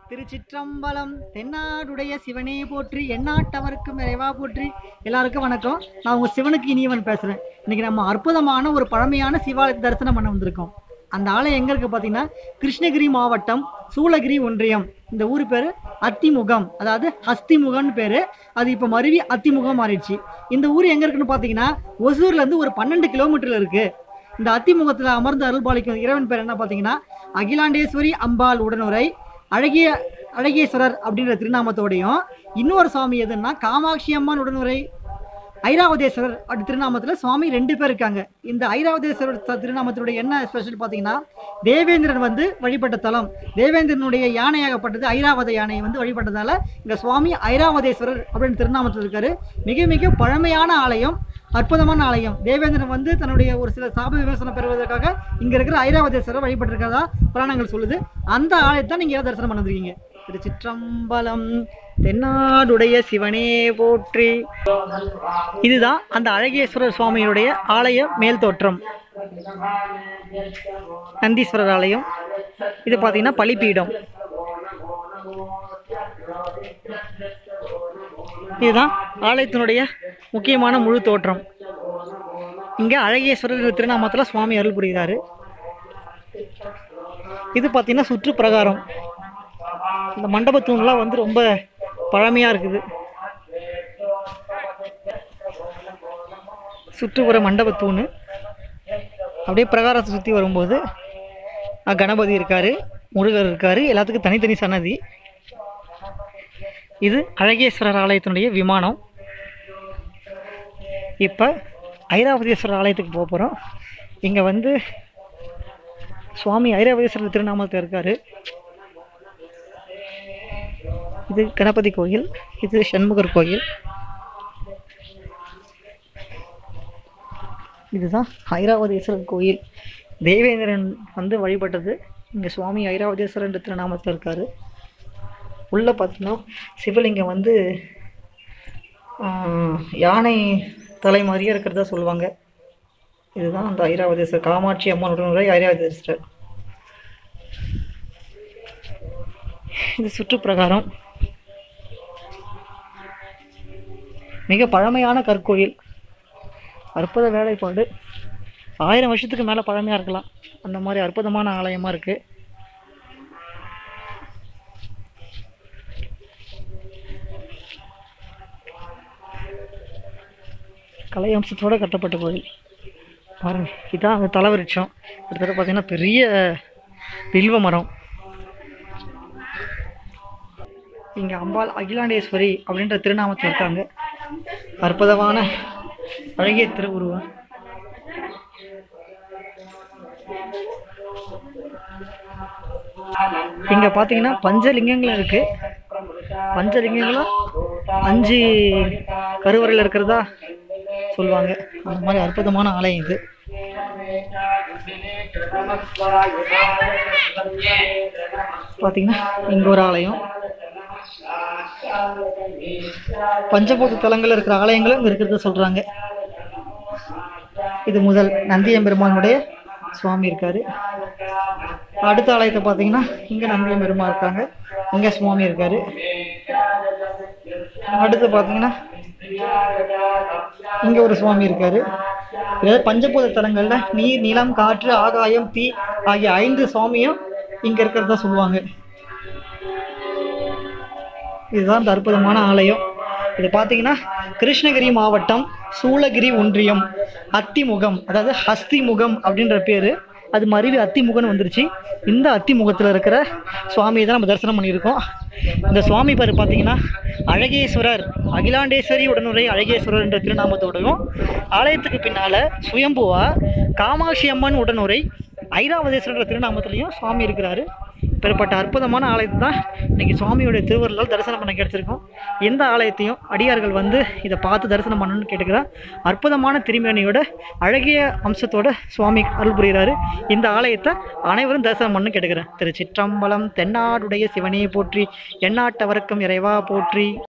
திருச்சிற்றம்பலம் தென்னாடுடைய சிவனே போற்றி எந்நாட்டவருக்கும் இறைவா போற்றி. எல்லாருக்கும் வணக்கம். நான் உங்கள் சிவனுக்கு இனியவன் பேசுகிறேன். இன்றைக்கி நம்ம அற்புதமான ஒரு பழமையான சிவாலயத்தை தரிசனம் பண்ண வந்திருக்கோம். அந்த ஆலயம் எங்கே இருக்குது பார்த்தீங்கன்னா, கிருஷ்ணகிரி மாவட்டம் சூளகிரி ஒன்றியம். இந்த ஊர் பேர் அத்திமுகம், அதாவது ஹஸ்திமுகம்னு பேர். அது இப்போ மருவி அத்திமுகம் மாறிடுச்சு. இந்த ஊர் எங்கே இருக்குன்னு பார்த்தீங்கன்னா, ஒசூர்லேருந்து ஒரு 12 கிலோமீட்டரில் இருக்குது. இந்த அத்திமுகத்தில் அமர்ந்து அருள்பாலிக்கும் இறைவன் பேர் என்ன பார்த்தீங்கன்னா, அகிலாண்டேஸ்வரி அம்பாள் உடனுரை அழகேஸ்வரர் அப்படின்ற திருநாமத்தோடையும், இன்னொரு சுவாமி எதுன்னா காமாட்சி அம்மன் உடனுரை ஐராவதேஸ்வரர் அப்படி திருநாமத்தில் சுவாமி 2 பேர் இருக்காங்க. இந்த ஐராவதேஸ்வரர் திருநாமத்தினுடைய என்ன ஸ்பெஷல் பார்த்தீங்கன்னா, தேவேந்திரன் வழிபட்ட தலம். தேவேந்திரனுடைய யானையாகப்பட்டது ஐராவத யானையை வழிபட்டதால இந்த சுவாமி ஐராவதேஸ்வரர் அப்படின்னு திருநாமத்தில் இருக்காரு. மிக மிக பழமையான ஆலயம், அற்புதமான ஆலயம். தேவேந்திரன் தன்னுடைய ஒரு சில சாப விமர்சனம் பெறுவதற்காக இங்கே இருக்கிற ஐராவதேஸ்வரர் வழிபட்டிருக்கிறதா புராணங்கள் சொல்லுது. அந்த ஆலயத்தை நீங்கள் தரிசனம் பண்ணிருக்கீங்க. திருச்சிற்றம்பலம் தென்னாடுடைய சிவனே போற்றி. இதுதான் அந்த அழகேஸ்வரர் சுவாமியுடைய ஆலய மேல் தோற்றம். நந்தீஸ்வரர் ஆலயம் இது பார்த்தீங்கன்னா பலிப்பீடம். இதுதான் ஆலயத்தினுடைய முக்கியமான முழு தோற்றம். இங்கே அழகேஸ்வரர் திருநாமத்தில் சுவாமி அருள் புரிகிறாரு. இது பார்த்தீங்கன்னா சுற்று பிரகாரம். இந்த மண்டபத்தூண்லாம் ரொம்ப பழமையாக இருக்குது. சுற்றுப்புற மண்டபத்தூண் அப்படியே பிரகாரத்தை சுற்றி வரும்போது கணபதி இருக்கார், முருகர் இருக்கார், எல்லாத்துக்கும் தனித்தனி சன்னதி. இது அழகேஸ்வரர் ஆலயத்தினுடைய விமானம். இப்போ ஐராவதேஸ்வரர் ஆலயத்துக்கு போக போகிறோம். இங்கே சுவாமி ஐராவதேஸ்வரர் திருநாமத்தில் இருக்கார். இது கணபதி கோயில், இது சண்முகர் கோயில். இதுதான் ஐராவதேஸ்வரர் கோயில். தேவேந்திரன் வழிபட்டது. இங்கே சுவாமி ஐராவதேஸ்வரர் திருநாமத்தில் இருக்கார். உள்ளே பார்த்தீங்கன்னா சிவலிங்கம் யானை தலை மாதிரியே இருக்கிறதா சொல்லுவாங்க. இதுதான் அந்த ஐராவதேஸ்வரர், காமாட்சி அம்மன் உடனுரை ஐராவதேஸ்வரர். இது சுற்றுப்பிரகாரம். மிக பழமையான கற்கோயில், அற்புத வேலைப்பாடு. 1000 வருஷத்துக்கு மேலே பழமையாக இருக்கலாம். அந்த மாதிரி அற்புதமான ஆலயமாக இருக்குது. கலை அம்சத்தோடு கட்டப்பட்ட கோயில் பாருங்க. இதுதான் அந்த தலைவருட்சம். அடுத்தது பார்த்தீங்கன்னா பெரிய வில்வ மரம். இங்கே அம்பாள் அகிலாண்டேஸ்வரி அப்படின்ற திருநாமத்தில் இருக்காங்க. அற்புதமான அழகிய திருவுருவம். இங்கே பார்த்தீங்கன்னா பஞ்சலிங்கங்களும் இருக்குது. பஞ்சலிங்கங்களும் 5 கருவறையில் இருக்கிறதா சொல்லுவாங்க. அந்த மாதிரி அற்புதமான ஆலயம் இது. பார்த்தீங்கன்னா இங்கே ஒரு ஆலயம். பஞ்சபூத தலங்கள் இருக்கிற ஆலயங்களும் இங்கே இருக்கிறத சொல்கிறாங்க. இது முதல் நந்தியம்பெருமானுடைய சுவாமி இருக்காரு. அடுத்த ஆலயத்தை பார்த்தீங்கன்னா இங்கே நந்தியம்பெருமான் இருக்காங்க, இங்கே சுவாமி இருக்காரு. அடுத்து பார்த்தீங்கன்னா இங்கே ஒரு சுவாமி இருக்காரு. பஞ்சபூத தலங்களில் நீர், நிலம், காற்று, ஆகாயம், தீ ஆகிய 5 சுவாமியும் இங்கே இருக்கிறதா சொல்லுவாங்க. இதுதான் இந்த அற்புதமான ஆலயம். இது பார்த்தீங்கன்னா கிருஷ்ணகிரி மாவட்டம் சூளகிரி ஒன்றியம் அத்திமுகம், அதாவது ஹஸ்திமுகம் அப்படின்ற பேர். அது மருவி அத்திமுகம்னு வந்துருச்சு. இந்த அத்திமுகத்தில் இருக்கிற சுவாமியை தான் நம்ம தரிசனம் பண்ணியிருக்கோம். இந்த சுவாமி பேர் பார்த்தீங்கன்னா அழகேஸ்வரர், அகிலாண்டேஸ்வரி உடனுரை அழகேஸ்வரர் என்ற திருநாமத்தோடையும், ஆலயத்துக்கு பின்னால் சுயம்புவா காமாட்சி அம்மன் உடனுரை ஐராவதேஸ்வரர் திருநாமத்திலையும் சுவாமி இருக்கிறாரு. பெறப்பட்ட அற்புதமான ஆலயத்தை தான் இன்றைக்கி சுவாமியோடைய திருவருளால் தரிசனம் பண்ண கிடச்சிருக்கோம். எந்த ஆலயத்தையும் அடியார்கள் இதை பார்த்து தரிசனம் பண்ணணும்னு கேட்டுக்கிறேன். அற்புதமான திருமேனியோட அழகிய அம்சத்தோட சுவாமி அருள் புரிகிறாரு. இந்த ஆலயத்தை அனைவரும் தரிசனம் பண்ணணும்னு கேட்டுக்கிறேன். திருச்சிற்றம்பலம் தென்னாடுடைய சிவனே போற்றி, எந்நாட்டவருக்கும் இறைவா போற்றி.